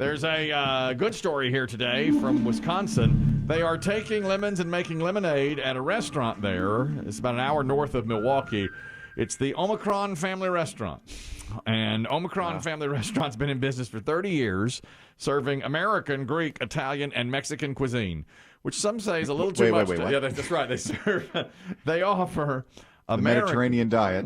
There's a good story here today from Wisconsin. They are taking lemons and making lemonade at a restaurant there. It's about an hour north of Milwaukee. It's the Omicron Family Restaurant. And Omicron Family Restaurant's been in business for 30 years, serving American, Greek, Italian, and Mexican cuisine, which some say is a little too much. Yeah, that's right. They offer the Mediterranean diet.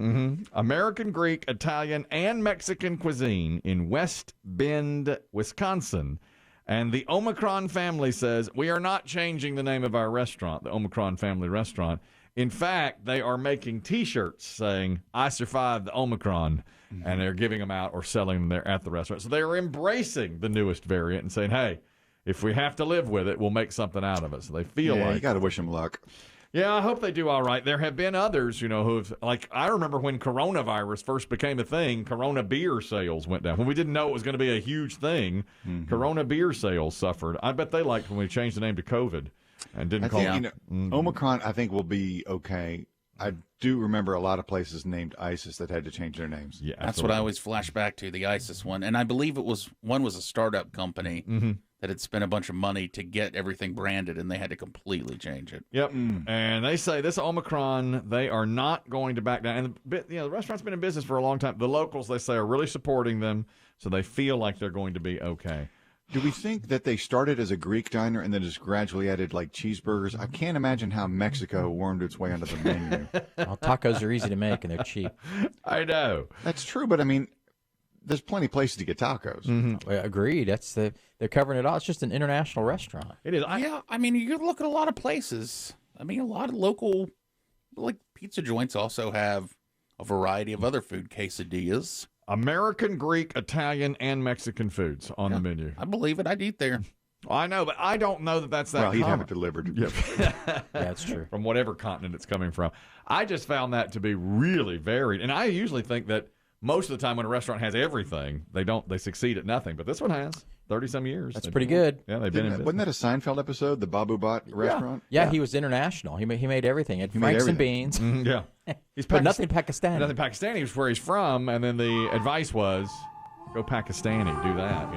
American, Greek, Italian, and Mexican cuisine in West Bend, Wisconsin. And the Omicron family says, we are not changing the name of our restaurant, the Omicron Family Restaurant. In fact, they are making T-shirts saying, I survived the Omicron, and they're giving them out or selling them there at the restaurant. So they are embracing the newest variant and saying, hey, if we have to live with it, we'll make something out of it. So they feel like... you got to wish them luck. Yeah, I hope they do all right. There have been others, who've, like, I remember when coronavirus first became a thing, Corona beer sales went down. When we didn't know it was going to be a huge thing, Corona beer sales suffered. I bet they liked when we changed the name to COVID and didn't call it. Omicron, I think, will be okay. I do remember a lot of places named ISIS that had to change their names. Yeah, that's what I always flash back to, the ISIS one. And I believe one was a startup company that had spent a bunch of money to get everything branded, and they had to completely change it. Yep. And they say this Omicron, they are not going to back down. And the restaurant's been in business for a long time. The locals, they say, are really supporting them, so they feel like they're going to be okay. Do we think that they started as a Greek diner and then just gradually added like cheeseburgers? I can't imagine how Mexico wormed its way onto the menu. Well, tacos are easy to make and they're cheap. I know. That's true, but I mean, there's plenty of places to get tacos. Agreed. They're covering it all. It's just an international restaurant. It is. I mean, you look at a lot of places. I mean, a lot of local, like pizza joints also have a variety of other food, quesadillas. American, Greek, Italian, and Mexican foods on the menu. I believe it. I'd eat there. I know, but I don't know that's that Well, he'd common. have it delivered. Yep. Yeah, that's true. From whatever continent it's coming from. I just found that to be really varied. And I usually think that most of the time when a restaurant has everything, they succeed at nothing. But this one has 30-some years. That's pretty good. Yeah, they've been in business. Wasn't that a Seinfeld episode, the Babu Bot restaurant? Yeah, he was international. He made everything. He had Franks and beans. Yeah. He's But nothing Pakistani. Nothing Pakistani is where he's from, and then the advice was, go Pakistani, do that,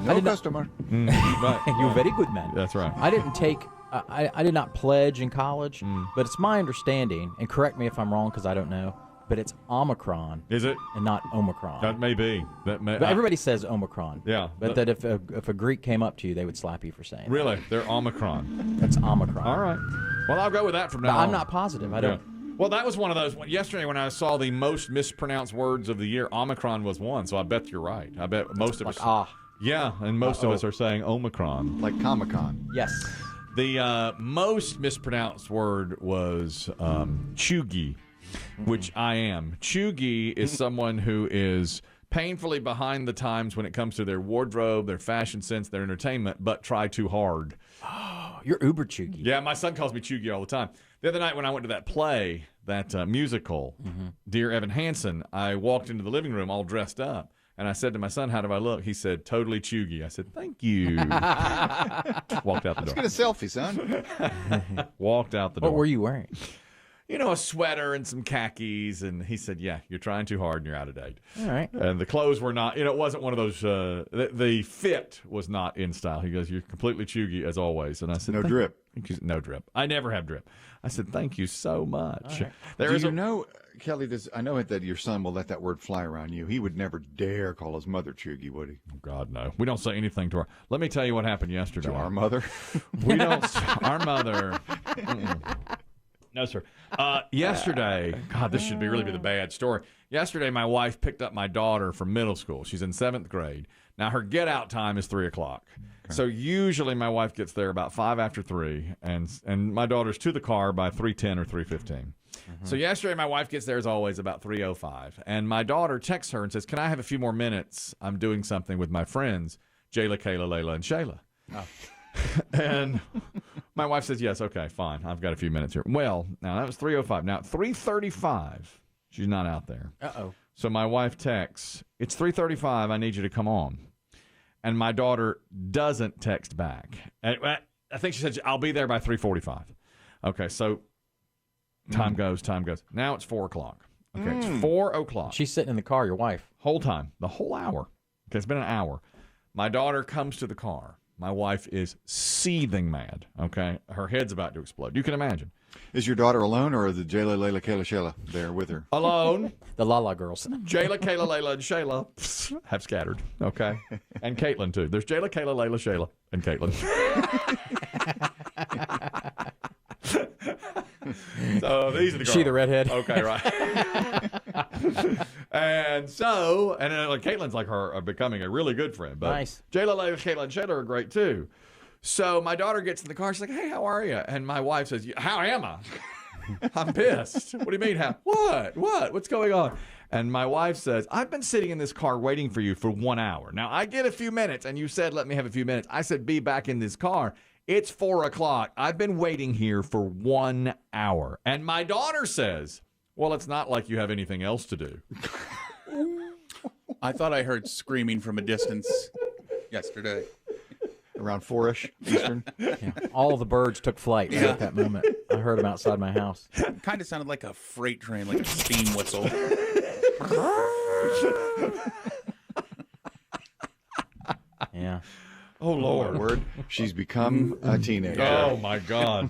No customer. But, You're a very good man. That's right. I didn't take. I did not pledge in college, but it's my understanding, and correct me if I'm wrong because I don't know, but it's Omicron. Is it? And not Omicron. That may be. But everybody says Omicron. Yeah. But that if a Greek came up to you, they would slap you for saying that. Really? They're Omicron. That's Omicron. All right. Well, I'll go with that from now But on. I'm not positive. I don't. Well, that was one of those. Yesterday when I saw the most mispronounced words of the year, Omicron was one, so I bet you're right. I bet most of us. Yeah, and most of us are saying Omicron. Like Comic-Con. Yes. The most mispronounced word was chuggy, which I am. Chuggy is someone who is painfully behind the times when it comes to their wardrobe, their fashion sense, their entertainment, but try too hard. You're uber chuggy. Yeah, my son calls me chuggy all the time. The other night when I went to that play, that musical, Dear Evan Hansen, I walked into the living room all dressed up. And I said to my son, how do I look? He said, totally chuggy. I said, thank you. Walked out the door. Let's get a selfie, son. Walked out the door. What were you wearing? A sweater and some khakis. And he said, yeah, you're trying too hard and you're out of date. All right. And the clothes were not, it wasn't one of those, the fit was not in style. He goes, you're completely chuggy as always. And I said, No drip. No drip. I never have drip. I said, thank you so much. Right. Kelly, I know that your son will let that word fly around you. He would never dare call his mother chuggy, would he? Oh, God, no. We don't say anything to her. Let me tell you what happened yesterday. To our mother? We don't. Our mother. No, sir. Yesterday, God, this should really be the bad story. Yesterday, my wife picked up my daughter from middle school. She's in 7th grade. Now, her get-out time is 3 o'clock. Okay. So usually my wife gets there about 5 after 3, and my daughter's to the car by 3:10 or 3:15. So yesterday, my wife gets there, as always, about 3:05. And my daughter texts her and says, can I have a few more minutes? I'm doing something with my friends, Jayla, Kayla, Layla, and Shayla. Oh. And my wife says, yes, okay, fine. I've got a few minutes here. Well, now that was 3:05. Now, at 3:35, she's not out there. Uh-oh. So my wife texts, it's 3:35. I need you to come on. And my daughter doesn't text back. And I think she said, I'll be there by 3:45. Okay, so time goes. Now it's 4 o'clock. Okay, it's 4 o'clock. She's sitting in the car, your wife. Whole time, the whole hour. Okay, it's been an hour. My daughter comes to the car. My wife is seething mad, okay? Her head's about to explode. You can imagine. Is your daughter alone, or are the Jayla, Layla, Kayla, Shayla there with her? Alone. The La La girls. Jayla, Kayla, Layla, and Shayla have scattered, okay? And Caitlin, too. There's Jayla, Kayla, Layla, Shayla, and Caitlin. So these are the girls. She the redhead. Okay, right. And so, and then Caitlin's like her becoming a really good friend. But Nice. Jayla, Layla, Caitlin, and Shayla are great, too. So my daughter gets in the car. She's like, hey, how are you? And my wife says, how am I? I'm pissed. What do you mean? What? What's going on? And my wife says, I've been sitting in this car waiting for you for 1 hour. Now, I get a few minutes, and you said, let me have a few minutes. I said, be back in this car. It's 4 o'clock. I've been waiting here for 1 hour. And my daughter says, well, it's not like you have anything else to do. I thought I heard screaming from a distance yesterday. Around 4-ish Eastern. Yeah. All the birds took flight right at that moment. I heard them outside my house. Kind of sounded like a freight train, like a steam whistle. Yeah. Oh, Lord. Word. She's become a teenager. Oh, my God.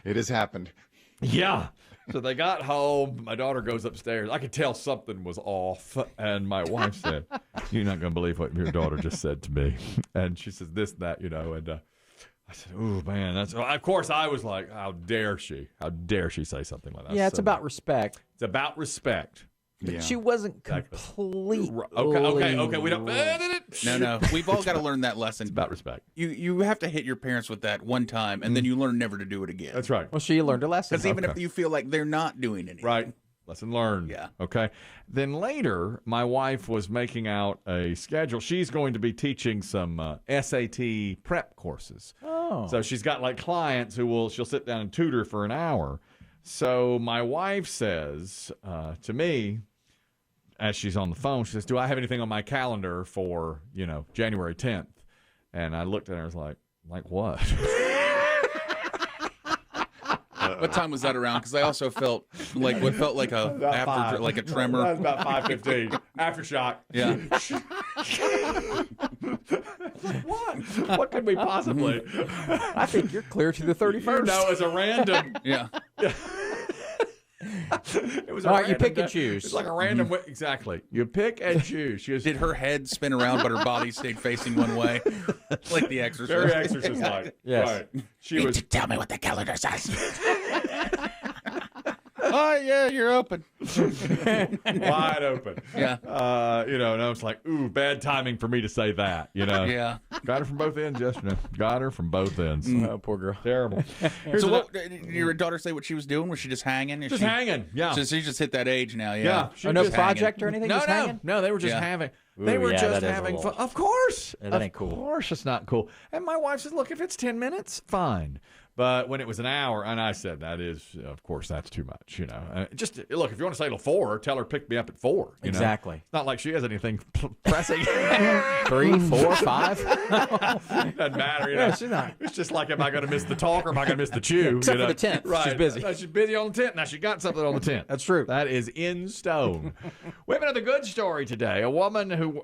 It has happened. Yeah. So they got home. My daughter goes upstairs. I could tell something was off. And my wife said, you're not going to believe what your daughter just said to me. And she says this, that, And I said, oh, man. Of course, I was like, how dare she? How dare she say something like that? Yeah, it's about respect. It's about respect. Yeah. She wasn't completely. Okay. We don't. No. We've all got to learn that lesson. It's about respect. You have to hit your parents with that one time, and then you learn never to do it again. That's right. Well, she learned a lesson. Because even if you feel like they're not doing anything. Right. Lesson learned. Yeah. Okay. Then later, my wife was making out a schedule. She's going to be teaching some SAT prep courses. Oh. So she's got like clients she'll sit down and tutor for an hour. So my wife says to me, as she's on the phone, she says, do I have anything on my calendar for, January 10th? And I looked at her and was like what? What time was that around? Because I also felt like a tremor. That was about 5:15. Aftershock. Yeah. What? What could we possibly? I think you're clear to the 31st. It's a random. Yeah. It was All right, you random pick and choose. It's like a random. Exactly. You pick and choose. She was Did her head spin around, but her body stayed facing one way, like The Exorcist? very exorcist-like. Yes. Right. She was. Tell me what the calendar says. Oh yeah, you're open. Wide open. Yeah. And I was like, ooh, bad timing for me to say that, Yeah. Got her from both ends yesterday. Got her from both ends. Oh, poor girl. Terrible. So what did your daughter say what she was doing? Was she just hanging? Just hanging, yeah. So she just hit that age now, yeah. Yeah. She Oh, no just project or anything? No, just hanging? no, they were just Yeah. having. Ooh, They were yeah, just that is a having little- fun. Of course. Yeah, that ain't cool. Of course it's not cool. And my wife says, look, if it's 10 minutes, fine. But when it was an hour, and I said, that is, of course, that's too much, Just, look, if you want to say till 4, tell her pick me up at 4. Exactly. It's not like she has anything pressing. 3, 4, 5. Doesn't matter, Yeah, she's not. It's just like, am I going to miss the talk or am I going to miss the chew? Except for the 10th. Right. She's busy. She's busy on the 10th. Now, she got something on the 10th. That's true. That is in stone. We have another good story today. A woman who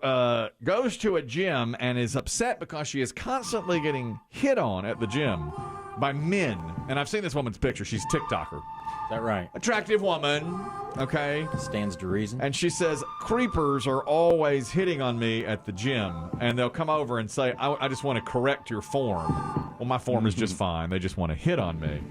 goes to a gym and is upset because she is constantly getting hit on at the gym by men. And I've seen this woman's picture. She's a TikToker. Is that right? Attractive woman, okay? Stands to reason. And she says, creepers are always hitting on me at the gym. And they'll come over and say, I just want to correct your form. Well, my form is just fine. They just want to hit on me.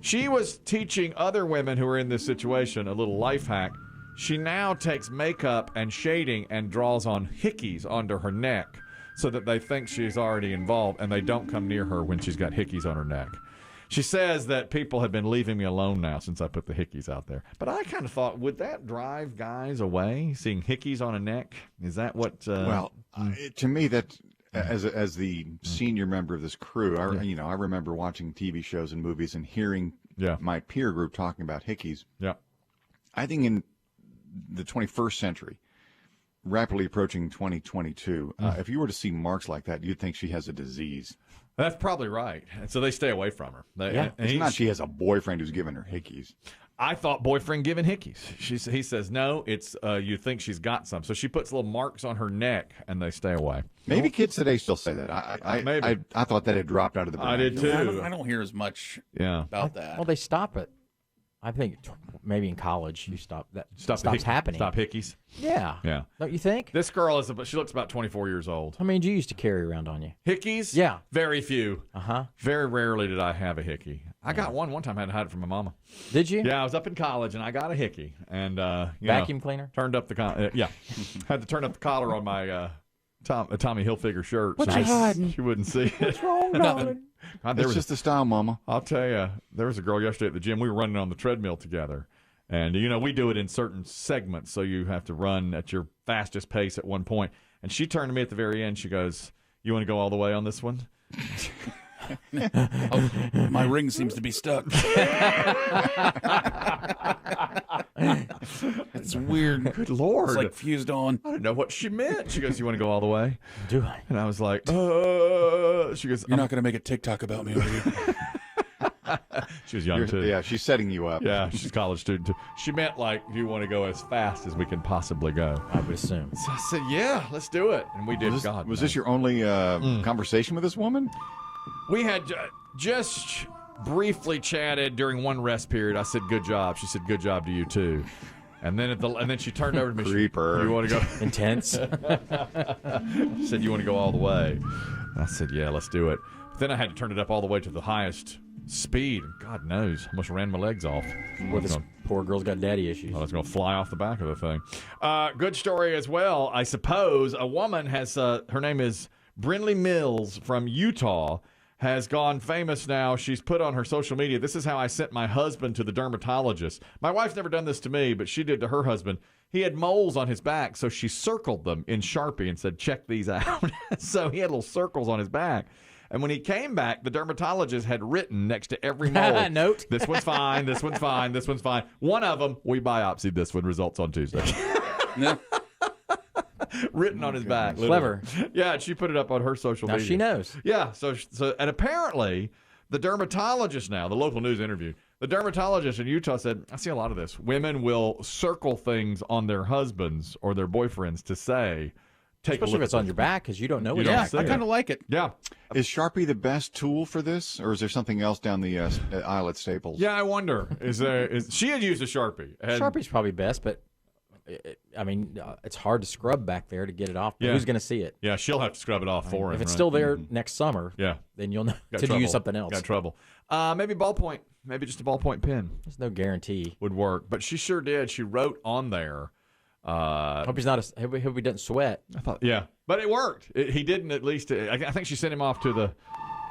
She was teaching other women who are in this situation a little life hack. She now takes makeup and shading and draws on hickeys onto her neck so that they think she's already involved and they don't come near her when she's got hickeys on her neck. She says that people have been leaving me alone now since I put the hickeys out there. But I kind of thought, would that drive guys away, seeing hickeys on a neck? Is that what... to me, that as the senior member of this crew, I remember watching TV shows and movies and hearing my peer group talking about hickeys. Yeah. I think in the 21st century, rapidly approaching 2022, if you were to see marks like that, you'd think she has a disease. That's probably right. And so they stay away from her. It's not she has a boyfriend who's giving her hickeys. I thought boyfriend giving hickeys. He says, no, it's you think she's got some. So she puts little marks on her neck, and they stay away. Maybe kids today still say that. I thought that had dropped out of the brand. I did too. I don't hear as much about that. Well, they stop it. I think maybe in college you stop that. Stops happening. Stop hickeys. Yeah. Yeah. Don't you think? This girl she looks about 24 years old. How many did you used to carry around on you? Hickeys? Yeah. Very few. Very rarely did I have a hickey. I got one time. I had to hide it from my mama. Did you? Yeah, I was up in college and I got a hickey and vacuum cleaner. Turned up the had to turn up the collar on my Tommy Hilfiger shirt. What you hiding? She wouldn't see it. What's wrong, darling? It's just the style, Mama. I'll tell you, there was a girl yesterday at the gym. We were running on the treadmill together. And, we do it in certain segments, so you have to run at your fastest pace at one point. And she turned to me at the very end. She goes, you want to go all the way on this one? My ring seems to be stuck. It's weird. Good Lord. It's like fused on. I didn't know what she meant. She goes, you want to go all the way? Do I? And I was like, she goes, you're not going to make a TikTok about me, are you? She was young, too. Yeah, she's setting you up. Yeah, she's a college student, too. She meant, like, you want to go as fast as we can possibly go. I would assume. So I said, yeah, let's do it. And we did. Was this your only conversation with this woman? We had just briefly chatted during one rest period. I said, good job. She said, good job to you, too. And then she turned over to me. Creeper. You want to go? Intense. She said, you want to go all the way? And I said, yeah, let's do it. But then I had to turn it up all the way to the highest speed. And God knows, almost ran my legs off. Well, this poor girl's got daddy issues. Oh, it's going to fly off the back of the thing. Good story as well, I suppose. A woman has, her name is Brinley Mills from Utah, has gone famous now. She's put on her social media, this is how I sent my husband to the dermatologist. My wife's never done this to me, but she did to her husband. He had moles on his back, so she circled them in Sharpie and said, check these out. So he had little circles on his back. And when he came back, the dermatologist had written next to every mole, note. This one's fine, this one's fine, this one's fine. One of them, we biopsied this one, results on Tuesday. Written on his back. Clever. Yeah, and she put it up on her social media. Now she knows. Yeah, so and apparently the dermatologist now, the local news interviewed, the dermatologist in Utah said, I see a lot of this. Women will circle things on their husbands or their boyfriends to say, take especially a look if it's on your back because you don't know what Yeah, it's I kind of like it. Yeah. Is Sharpie the best tool for this, or is there something else down the aisle at Staples? Yeah, I wonder. She had used a Sharpie. Sharpie's probably best, but it's hard to scrub back there to get it off. But who's going to see it? Yeah, she'll have to scrub it off for him. If it's still there next summer, then you'll know to use something else. Got trouble. Maybe ballpoint. Maybe just a ballpoint pen. There's no guarantee. Would work. But she sure did. She wrote on there. Hope he's not. Hope he doesn't sweat. I thought, yeah, but it worked. He didn't. At least I think she sent him off to the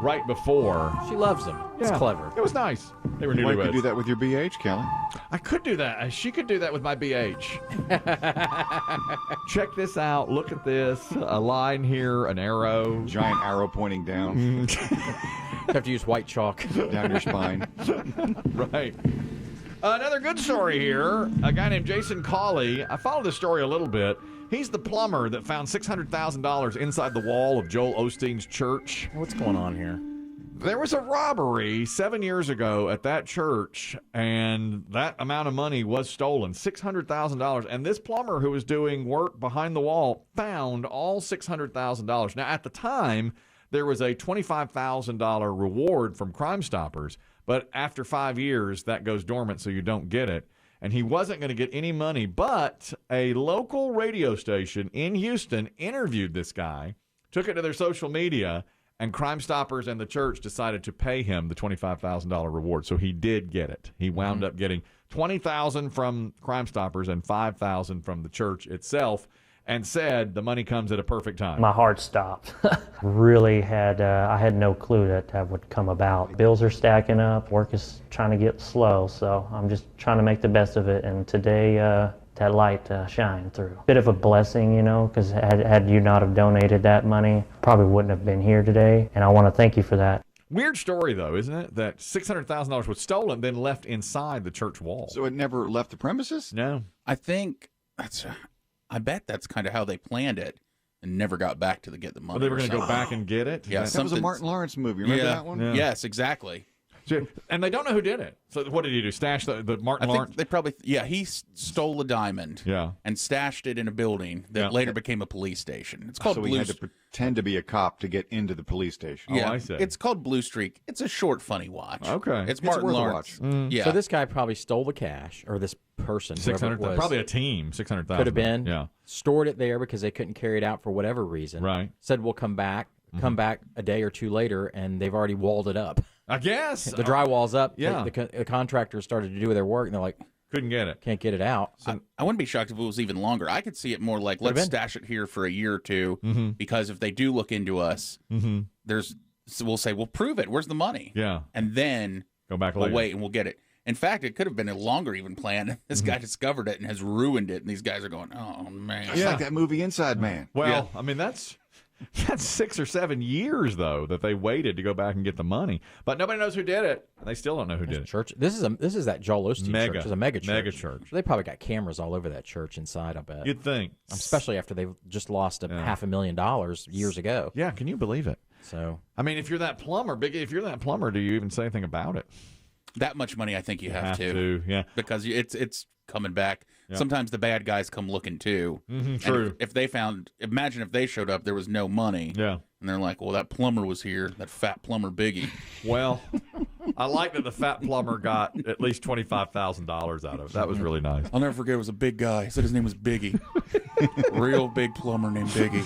right before. She loves him. It's clever. It was nice. They were Why newlyweds. could do that with your BH, Kelly? I could do that. She could do that with my BH. Check this out. Look at this. A line here, an arrow. Giant arrow pointing down. You have to use white chalk down your spine. Right. Another good story here. A guy named Jason Cawley. I followed this story a little bit. He's the plumber that found $600,000 inside the wall of Joel Osteen's church. What's going on here? There was a robbery 7 years ago at that church, and that amount of money was stolen, $600,000. And this plumber who was doing work behind the wall found all $600,000. Now, at the time, there was a $25,000 reward from Crime Stoppers. But after 5 years, that goes dormant, so you don't get it. And he wasn't going to get any money, but a local radio station in Houston interviewed this guy, took it to their social media, and Crime Stoppers and the church decided to pay him the $25,000 reward. So he did get it. He wound up getting $20,000 from Crime Stoppers and $5,000 from the church itself, and said the money comes at a perfect time. My heart stopped. Really I had no clue that would come about. Bills are stacking up, work is trying to get slow, so I'm just trying to make the best of it, and today that light shined through. Bit of a blessing, because had you not have donated that money, probably wouldn't have been here today, and I want to thank you for that. Weird story, though, isn't it? That $600,000 was stolen, then left inside the church wall. So it never left the premises? No. I bet that's kind of how they planned it and never got back to get the money. Well, they were going to go back and get it? Yeah, that was a Martin Lawrence movie. Remember that one? Yeah. Yes, exactly. And they don't know who did it. So what did he do? Stash the Martin Lawrence? They probably, he stole a diamond and stashed it in a building that later became a police station. It's called so Blue he had to pretend to be a cop to get into the police station. Yeah, I see. It's called Blue Streak. It's a short, funny watch. Okay. It's Martin Lawrence. Yeah. So this guy probably stole the cash, or this person, whoever it was, probably a team, 600,000. could have been. Yeah. Stored it there because they couldn't carry it out for whatever reason. Right. Said we'll come back. Come back a day or two later, and they've already walled it up. I guess. The drywall's up. Yeah. The contractors started to do their work, and they're like, couldn't get it. Can't get it out. I wouldn't be shocked if it was even longer. I could see it more like, let's stash it here for a year or two, because if they do look into us, we'll say, we'll prove it. Where's the money? Yeah. And then go back we'll later. wait and we'll get it. In fact, it could have been a longer even plan. This guy discovered it and has ruined it, and these guys are going, oh, man. It's like that movie Inside Man. Well, I mean, that's 6 or 7 years, though, that they waited to go back and get the money. But nobody knows who did it. They still don't know who did it. Church. This is that Joel Osteen church. It's a mega church. Mega church. They probably got cameras all over that church inside, I bet. You'd think. Especially after they've just lost $500,000 years ago. Yeah, can you believe it? So, I mean, if you're that plumber, Biggie, if you're that plumber, do you even say anything about it? That much money, I think you have to. Yeah. Because it's coming back. Yeah. Sometimes the bad guys come looking too. True. If they imagine if they showed up, there was no money. Yeah. And they're like, well, that plumber was here, that fat plumber Biggie. Well, I like that the fat plumber got at least $25,000 out of it. That was really nice. I'll never forget, it was a big guy. He said his name was Biggie. Real big plumber named Biggie.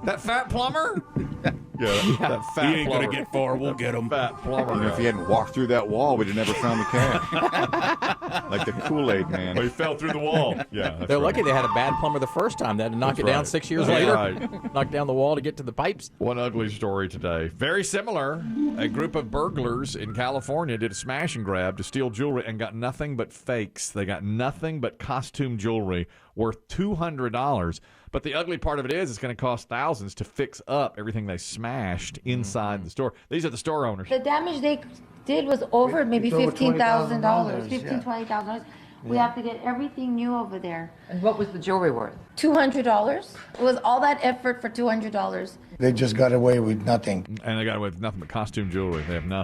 That fat plumber? That fat he ain't plumber. going to get far. We'll get him. Fat plumber. If he hadn't walked through that wall, we'd have never found the cash. Like the Kool-Aid man. He fell through the wall. Yeah, they're lucky they had a bad plumber the first time. They had to knock it down 6 years later. Knock down the wall to get to the pipes. One ugly story today. Very similar. A group of burglars in California did a smash and grab to steal jewelry and got nothing but fakes. They got nothing but costume jewelry worth $200. But the ugly part of it is it's going to cost thousands to fix up everything they smashed inside the store. These are the store owners. The damage they did was over maybe $15,000, $20,000. We have to get everything new over there. And what was the jewelry worth? $200. It was all that effort for $200. They just got away with nothing. And they got away with nothing but costume jewelry. They have nothing.